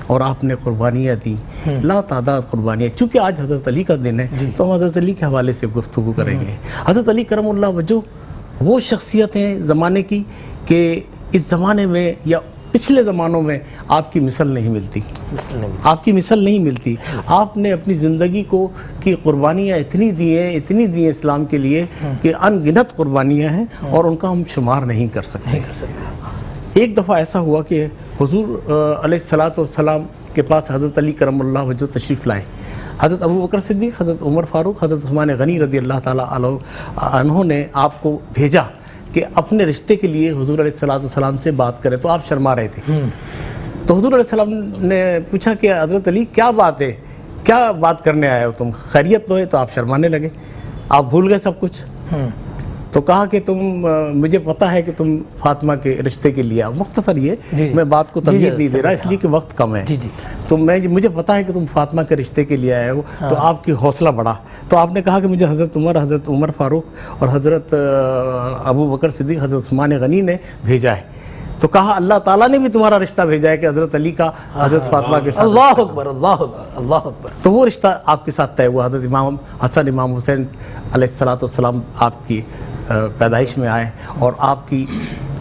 اور آپ نے قربانیاں دی، لا تعداد قربانیاں. چونکہ آج حضرت علی کا دن ہے تو ہم حضرت علی کے حوالے سے گفتگو کریں گے. حضرت علی کرم اللہ وجہ وہ شخصیت ہیں زمانے کی کہ اس زمانے میں یا پچھلے زمانوں میں آپ کی مثل نہیں ملتی، آپ کی مثل نہیں ملتی. آپ نے اپنی زندگی کو کی قربانیاں اتنی دی ہیں اسلام کے لیے کہ ان گنت قربانیاں ہیں، اور ان کا ہم شمار نہیں کر سکتے. ایک دفعہ ایسا ہوا کہ حضور علیہ الصلوۃ والسلام کے پاس حضرت علی کرم اللہ وجہ تشریف لائے. حضرت ابو بکر صدیق، حضرت عمر فاروق، حضرت عثمان غنی رضی اللہ تعالیٰ عنہ نے آپ کو بھیجا کہ اپنے رشتے کے لیے حضور علیہ الصلوۃ والسلام سے بات کرے. تو آپ شرما رہے تھے، تو حضور علیہ السلام نے پوچھا کہ حضرت علی کیا بات ہے، کیا بات کرنے آئے ہو تم، خیریت تو ہے؟ تو آپ شرمانے لگے، آپ بھول گئے سب کچھ. تو کہا کہ مجھے پتا ہے کہ تم فاطمہ کے رشتے کے لیے. مختصر یہ میں بات کو تمہید نہیں دے رہا اس لیے کہ وقت کم ہے، تو مجھے پتا ہے کہ تم فاطمہ کے رشتے کے لیے آئے ہو. تو آپ کی حوصلہ بڑھا. تو آپ نے کہا کہ مجھے حضرت عمر فاروق اور حضرت ابو بکر صدیق، حضرت عثمان غنی نے بھیجا ہے. تو کہا اللہ تعالیٰ نے بھی تمہارا رشتہ بھیجا ہے کہ حضرت علی کا حضرت فاطمہ کے ساتھ. اللہ اکبر، اللہ اکبر، اللہ اکبر. تو وہ رشتہ آپ کے ساتھ طے ہوا. حضرت امام حسن، امام حسین علیہ الصلوۃ والسلام آپ کی پیدائش میں آئے، اور آپ کی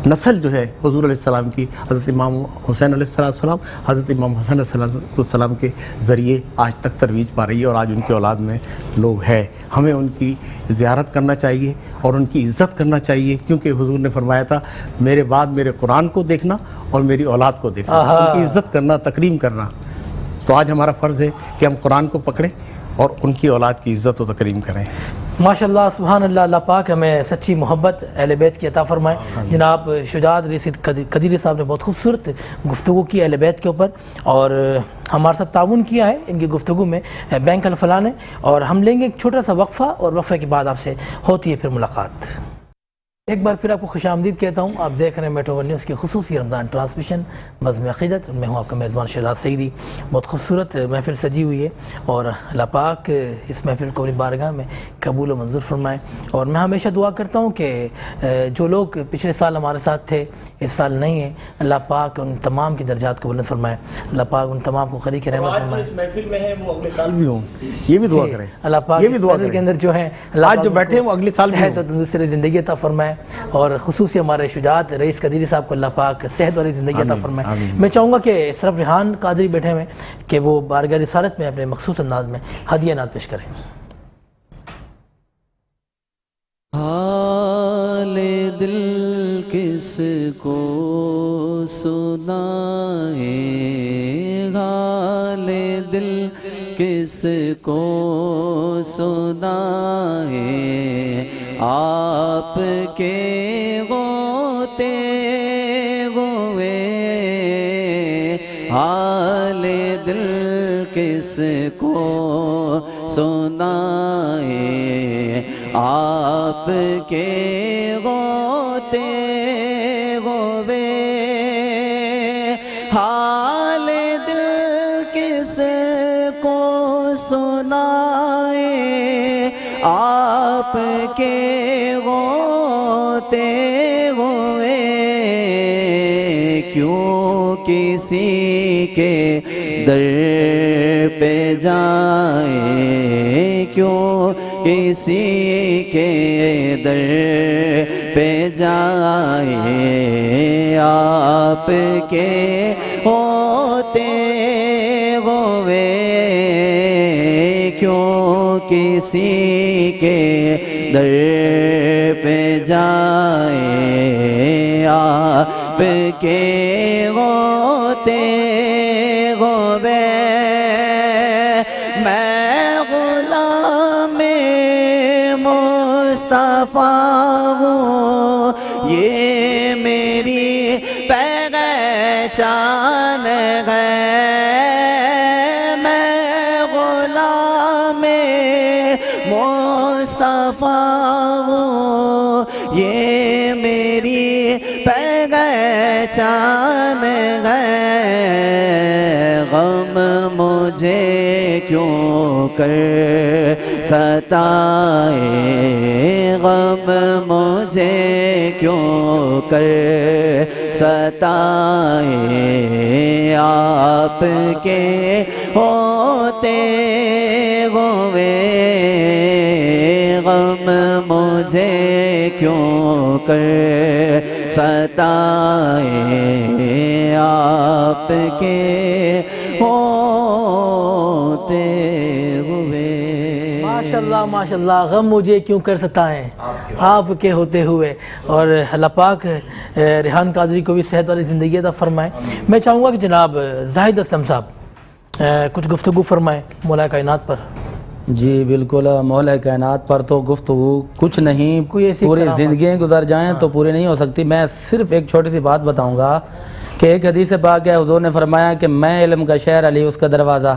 نسل جو ہے حضور علیہ السلام کی حضرت امام حسین علیہ السلام، حضرت امام حسن علیہ السلام کے ذریعے آج تک ترویج پا رہی ہے، اور آج ان کے اولاد میں لوگ ہیں. ہمیں ان کی زیارت کرنا چاہیے اور ان کی عزت کرنا چاہیے، کیونکہ حضور نے فرمایا تھا میرے بعد میرے قرآن کو دیکھنا اور میری اولاد کو دیکھنا، ان کی عزت کرنا، تکریم کرنا. تو آج ہمارا فرض ہے کہ ہم قرآن کو پکڑیں اور ان کی اولاد کی عزت و تکریم کریں. ماشاءاللہ، سبحان اللہ. اللہ پاک ہمیں سچی محبت اہل بیت کی عطا فرمائے. جناب شجاعت رشید قدیری صاحب نے بہت خوبصورت گفتگو کی اہل بیت کے اوپر، اور ہمارے ساتھ تعاون کیا ہے ان کی گفتگو میں بینک الفلاح نے. اور ہم لیں گے ایک چھوٹا سا وقفہ، اور وقفے کے بعد آپ سے ہوتی ہے پھر ملاقات. ایک بار پھر آپ کو خوش آمدید کہتا ہوں. آپ دیکھ رہے ہیں میٹرو ون نیوز کی خصوصی رمضان ٹرانسمیشن بزم عقیدت. میں ہوں آپ کا میزبان شہزاد سعیدی. بہت خوبصورت محفل سجی ہوئی ہے، اور اللہ پاک اس محفل کو اپنی بارگاہ میں قبول و منظور فرمائے. اور میں ہمیشہ دعا کرتا ہوں کہ جو لوگ پچھلے سال ہمارے ساتھ تھے، اس سال نہیں ہیں، اللہ پاک ان تمام کی درجات کو بلند فرمائے. اللہ پاک ان تمام کو قریب رحمت فرمائے. اس محفل میں ہیں وہ اگلے سال بھی ہوں، یہ بھی دعا کریں. اللہ پاک یہ بھی دعا کریں کے اندر جو ہیں آج جو بیٹھے ہیں وہ اگلے سال بھی صحت اور دوسری زندگی عطا فرمائے. اور خصوصی ہمارے شجاعت رئیس قدیری صاحب کو اللہ پاک صحت والی زندگی عطا فرمائے. میں چاہوں گا کہ صرف ریحان قادری بیٹھے ہوئے کہ وہ بارگاہ رسالت میں اپنے مخصوص انداز میں ہدیہ نعت پیش کریں. حال دل کس کو سنائے، حال دل کس کو سنائے، آپ کے غوطے ہوئے حال دل کس کو سنائے، آپ کے غوطے ہوئے حال دل کس کو سنائے، آپ کے غوطے ہوئے. کیوں کسی کے در پہ جائیں، کیوں کسی کے در پہ جائیں، آپ کے ہوتے ہوئے کیوں کسی کے در پہ جائیں، آپ کے ہوتے ہوئے مصطفیٰ ہوں، یہ میری پہچان ہے، میں غلام مصطفیٰ ہوں، یہ میری پہچان ہے، غم مجھے کیوں کر ستائے، غم مجھے کیوں کر ستائے، آپ کے ہوتے ہوئے غم مجھے کیوں کر ستائے، آپ کے ہوتے ہوئے۔ ماشاءاللہ ماشاءاللہ، غم مجھے کیوں کر ستائیں آپ کے ہوتے ہوئے۔ اور اللہ پاک ریحان قادری کو بھی صحت والی زندگی عطا فرمائے۔ میں چاہوں گا کہ جناب زاہد اسلم صاحب کچھ گفتگو فرمائیں مولا کائنات پر۔ جی بالکل، مولا کائنات پر تو گفتگو کچھ نہیں، کوئی ایسی پوری کرامت زندگیاں گزر جائیں تو پوری نہیں ہو سکتی۔ میں صرف ایک چھوٹی سی بات بتاؤں گا کہ ایک حدیث پاک ہے، حضور نے فرمایا کہ میں علم کا شہر، علی اس کا دروازہ۔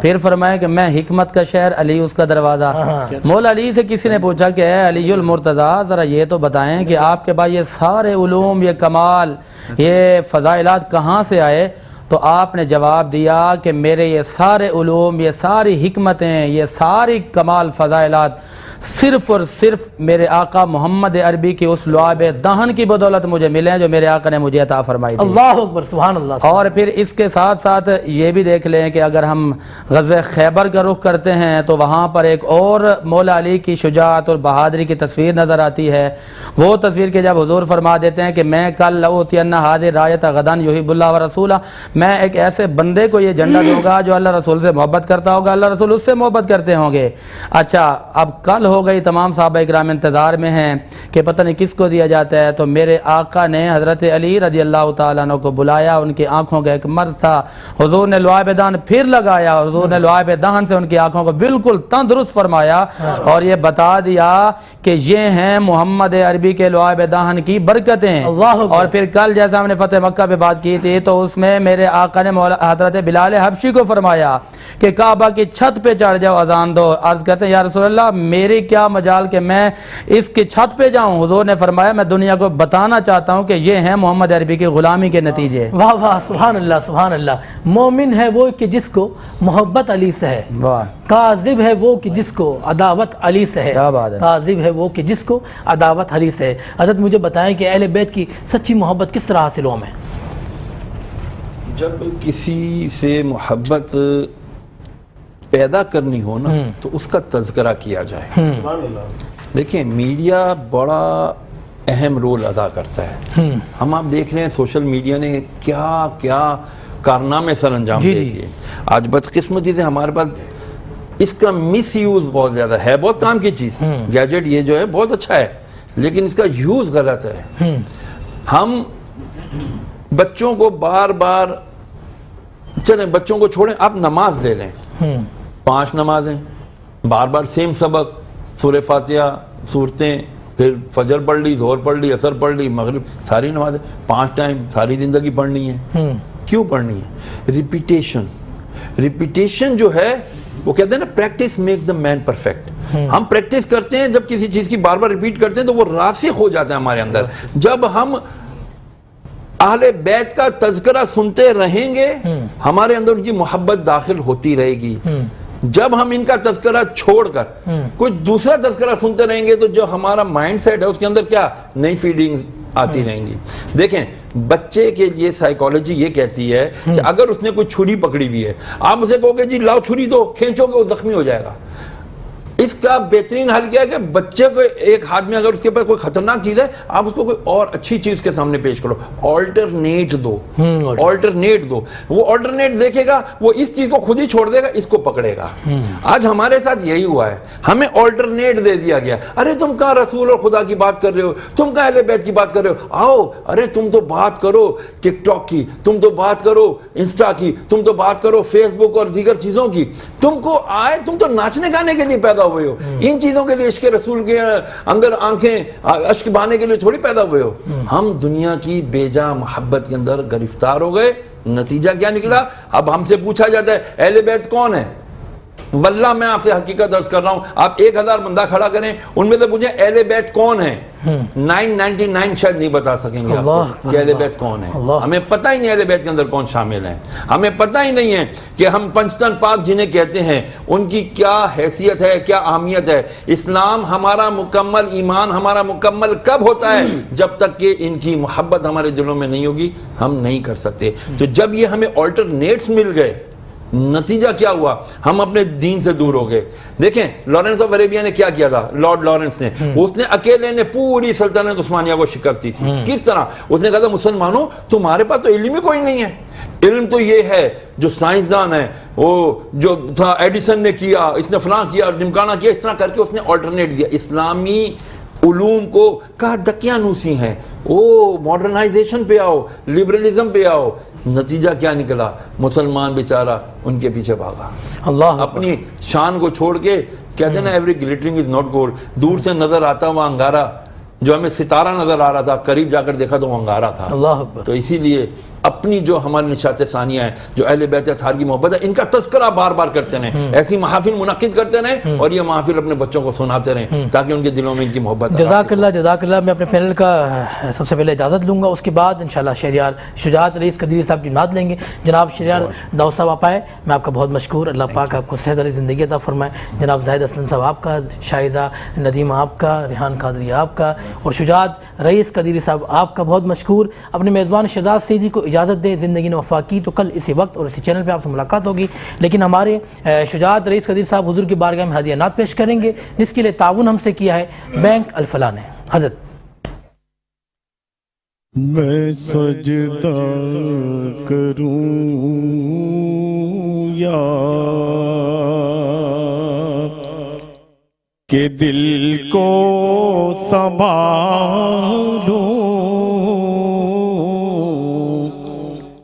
پھر فرمایا کہ میں حکمت کا شہر، علی اس کا دروازہ۔ مولا علی سے کسی نے پوچھا کہ اے علی المرتضیٰ، ذرا یہ تو بتائیں کہ آپ کے پاس یہ سارے علوم، یہ کمال، یہ فضائلات کہاں سے آئے؟ تو آپ نے جواب دیا کہ میرے یہ سارے علوم، یہ ساری حکمتیں، یہ ساری کمال فضائلات صرف اور صرف میرے آقا محمد عربی کی اس لعاب دہن کی بدولت مجھے ملے ہیں جو میرے آقا نے مجھے عطا فرمائی تھی۔ اللہ اکبر، سبحان اللہ۔ اور پھر اس کے ساتھ ساتھ یہ بھی دیکھ لیں کہ اگر ہم غزوہ خیبر کا رخ کرتے ہیں تو وہاں پر ایک اور مولا علی کی شجاعت اور بہادری کی تصویر نظر آتی ہے۔ وہ تصویر کے جب حضور فرما دیتے ہیں کہ میں کل لأوتین ھذہ الرایۃ غدا یحب اللہ ورسولہ، میں ایک ایسے بندے کو یہ جھنڈا دوں گا جو اللہ رسول سے محبت کرتا ہوگا، اللہ رسول اس سے محبت کرتے ہوں گے۔ اچھا، اب کل ہو گئی، تمام صحابہ اکرام انتظار میں ہیں کہ پتہ نہیں کس کو دیا جاتا ہے، تو میرے آقا نے حضرت علی رضی اللہ تعالیٰ عنہ کو بلایا، ان کی آنکھوں کا ایک مرض تھا، حضور نے لعاب دہن پھر لگایا، حضور نے لعاب دہن سے ان کی آنکھوں کو بالکل تندرست فرمایا اور یہ بتا دیا کہ یہ ہیں محمد عربی کے لعاب دہن کی برکتیں۔ اور پھر کل جیسا ہم نے فتح مکہ پہ بات کی تھی تو اس میں میرے آقا نے حضرت بلال حبشی کو فرمایا کہ کعبہ کی چھت پہ چڑھ جاؤ، اذان دو۔ عرض کرتے ہیں یا رسول اللہ میری کیا مجال کہ میں اس کی چھت پہ جاؤں؟ حضور نے فرمایا میں دنیا کو بتانا چاہتا ہوں کہ یہ ہیں محمد عربی کی غلامی کے نتیجے۔ واہ واہ، سبحان اللہ سبحان اللہ۔ مومن ہے وہ کہ جس کو محبت علی سے ہے، کاذب ہے وہ کہ جس کو عداوت علی سے ہے، کیا بات ہے، کاذب ہے وہ کہ جس کو عداوت علی سے ہے۔ حضرت مجھے بتائیں کہ اہل بیت کی سچی محبت کس طرح حاصل ہو؟ میں جب کسی سے محبت پیدا کرنی ہو نا تو اس کا تذکرہ کیا جائے۔ دیکھیں میڈیا بڑا اہم رول ادا کرتا ہے۔ ہم آپ دیکھ رہے ہیں سوشل میڈیا نے کیا کیا کارنامے سر انجام دے دیے۔ آج بدقسمتی سے ہمارے پاس اس کا مس یوز بہت زیادہ ہے، بہت کام کی چیز گیجٹ یہ جو ہے بہت اچھا ہے، لیکن اس کا یوز غلط ہے۔ ہم بچوں کو بار بار چلیں بچوں کو چھوڑیں، آپ نماز لے لیں، 5 نمازیں بار بار سیم سبق، سورہ فاتحہ، سورتیں، پھر فجر پڑھ لی، ظہر پڑھ لی، عصر پڑھ لی، مغرب، ساری نمازیں 5 ٹائم ساری زندگی پڑھنی ہے۔ کیوں پڑھنی ہے؟ ریپیٹیشن جو ہے وہ کہتے ہیں نا practice make the man perfect. ہم پریکٹس کرتے ہیں جب کسی چیز کی بار بار ریپیٹ کرتے ہیں تو وہ راسخ ہو جاتا ہے ہمارے اندر۔ جب ہم اہل بیت کا تذکرہ سنتے رہیں گے ہمارے اندر ان کی محبت داخل ہوتی رہے گی۔ جب ہم ان کا تذکرہ چھوڑ کر کوئی دوسرا تذکرہ سنتے رہیں گے تو جو ہمارا مائنڈ سیٹ ہے اس کے اندر کیا نئی فیڈنگ آتی رہیں گی۔ دیکھیں بچے کے لیے سائیکالوجی یہ کہتی ہے کہ اگر اس نے کوئی چھری پکڑی ہوئی ہے، آپ اسے کہو گے جی لاؤ چھری دو، کھینچو گے وہ زخمی ہو جائے گا۔ اس کا بہترین حل کیا ہے کہ بچے کو ایک ہاتھ میں اگر اس کے پاس کوئی خطرناک چیز ہے آپ اس کو کوئی اور اچھی چیز کے سامنے پیش کرو، آلٹرنیٹ دو، آلٹرنیٹ دو۔ وہ آلٹرنیٹ دیکھے گا، وہ اس چیز کو خود ہی چھوڑ دے گا، اس کو پکڑے گا۔ آج ہمارے ساتھ یہی ہوا ہے، ہمیں آلٹرنیٹ دے دیا گیا۔ ارے تم کہاں رسول اور خدا کی بات کر رہے ہو، تم کہاں اہل بیت کی بات کر رہے ہو، آؤ ارے تم تو بات کرو ٹک ٹاک کی، تم تو بات کرو انسٹا کی، تم تو بات کرو فیس بک اور دیگر چیزوں کی، تم کو آئے، تم تو ناچنے گانے کے لیے پیدا ہوئے ہوئے ہو, ان چیزوں کے لیے عشق رسول کے اندر آنکھیں اشک بہانے کے لیے تھوڑی پیدا ہوئے ہو. ہم دنیا کی بے جا محبت کے اندر گرفتار ہو گئے. نتیجہ کیا نکلا؟ اب ہم سے پوچھا جاتا ہے اہل بیت کون ہے؟ واللہ میں آپ سے حقیقت عرض کر رہا ہوں, آپ 1000 بندہ کھڑا کریں, ان میں سے پوچھیں اہل بیت کون ہے, 999 شاید نہیں بتا سکیں گے آپ کو کہ اہل بیت کون ہے. ہمیں پتہ ہی نہیں اہل بیت کے اندر کون شامل ہیں. ہمیں پتہ ہی نہیں ہے کہ ہم پنجتن پاک جنہیں کہتے ہیں ان کی کیا حیثیت ہے, کیا اہمیت ہے. اسلام ہمارا مکمل, ایمان ہمارا مکمل کب ہوتا ہے؟ جب تک کہ ان کی محبت ہمارے دلوں میں نہیں ہوگی ہم نہیں کر سکتے. تو جب یہ ہمیں آلٹرنیٹس مل گئے, نتیجہ کیا ہوا؟ ہم اپنے دین سے دور ہو گئے. دیکھیں لارنس آف عربیہ نے کیا کیا تھا, لارڈ لارنس نے, اس نے اکیلے نے پوری سلطنت عثمانیہ کو شکست دی تھی. کس طرح؟ اس نے کہا تھا مسلمانوں تمہارے پاس تو علم ہی کوئی نہیں ہے, علم تو یہ ہے جو سائنسدان ہے, وہ جو تھا ایڈیسن نے کیا, اس نے فلاں کیا, ڈمکانا کیا, اس طرح کر کے اس نے آلٹرنیٹ دیا. اسلامی علوم کو کہا دقیانوسی ہیں, او ماڈرنائزیشن پہ آؤ, لبرلزم پہ آؤ. نتیجہ کیا نکلا؟ مسلمان بیچارہ ان کے پیچھے بھاگا, اللہ اپنی شان کو چھوڑ کے. کہتے ہیں نا ایوری گلیٹرنگ از ناٹ گولڈ. دور سے نظر آتا وہ انگارہ, جو ہمیں ستارہ نظر آ رہا تھا, قریب جا کر دیکھا تو وہ انگارہ تھا. تو اسی لیے اپنی جو ہماری نشاط ثانیہ ہیں, جو اہل بیت اطہار کی محبت ہے, ان کا تذکرہ بار بار کرتے رہیں, ایسی محافل منعقد کرتے رہیں, اور یہ محافل اپنے بچوں کو سناتے رہیں تاکہ ان کے دلوں میں ان کی محبت. جزاک اللہ, جزاک اللہ. میں اپنے پینل کا سب سے پہلے اجازت لوں گا, اس کے بعد انشاءاللہ شہریار شجاعت رئیس قدیری صاحب کی نعت لیں گے. جناب شہریار داؤد صاحب آپ آئے, میں آپ کا بہت مشکور. اللہ پاک آپ کو صحت والی زندگی عطا فرمائے. جناب زاہد اسلم صاحب آپ کا, شاہدہ ندیمہ آپ کا, ریحان قادری آپ کا, اور شجاعت رئیس قدیری صاحب آپ کا بہت مشکور. اپنے میزبان شہزاد سیدی کو اجازت دیں, زندگی نے وفا کی تو کل اسی وقت اور اسی چینل پہ آپ سے ملاقات ہوگی. لیکن ہمارے شجاعت رئیس قدیر صاحب حضور کی بارگاہ میں ہدیہ نعت پیش کریں گے, جس کے لیے تعاون ہم سے کیا ہے بینک الفلاح نے. حضرت میں سجدہ کروں یا کہ دل کو سنبھالوں,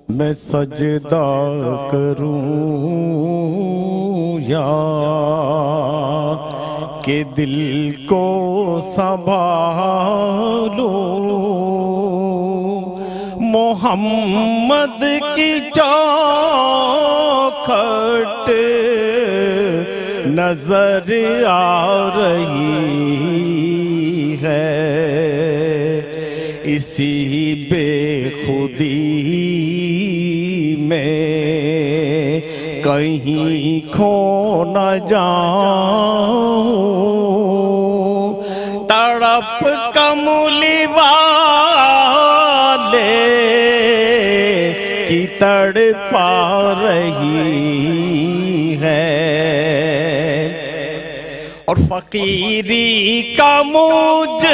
میں سجدہ کروں یا کہ دل کو سنبھالوں, محمد کی چوکھٹ نظر آ رہی ہے, اسی بے خودی میں کہیں کھو نہ جاؤں, تڑپ کملی والے کی تڑپا رہی ہے, اور فقیری کا مجھ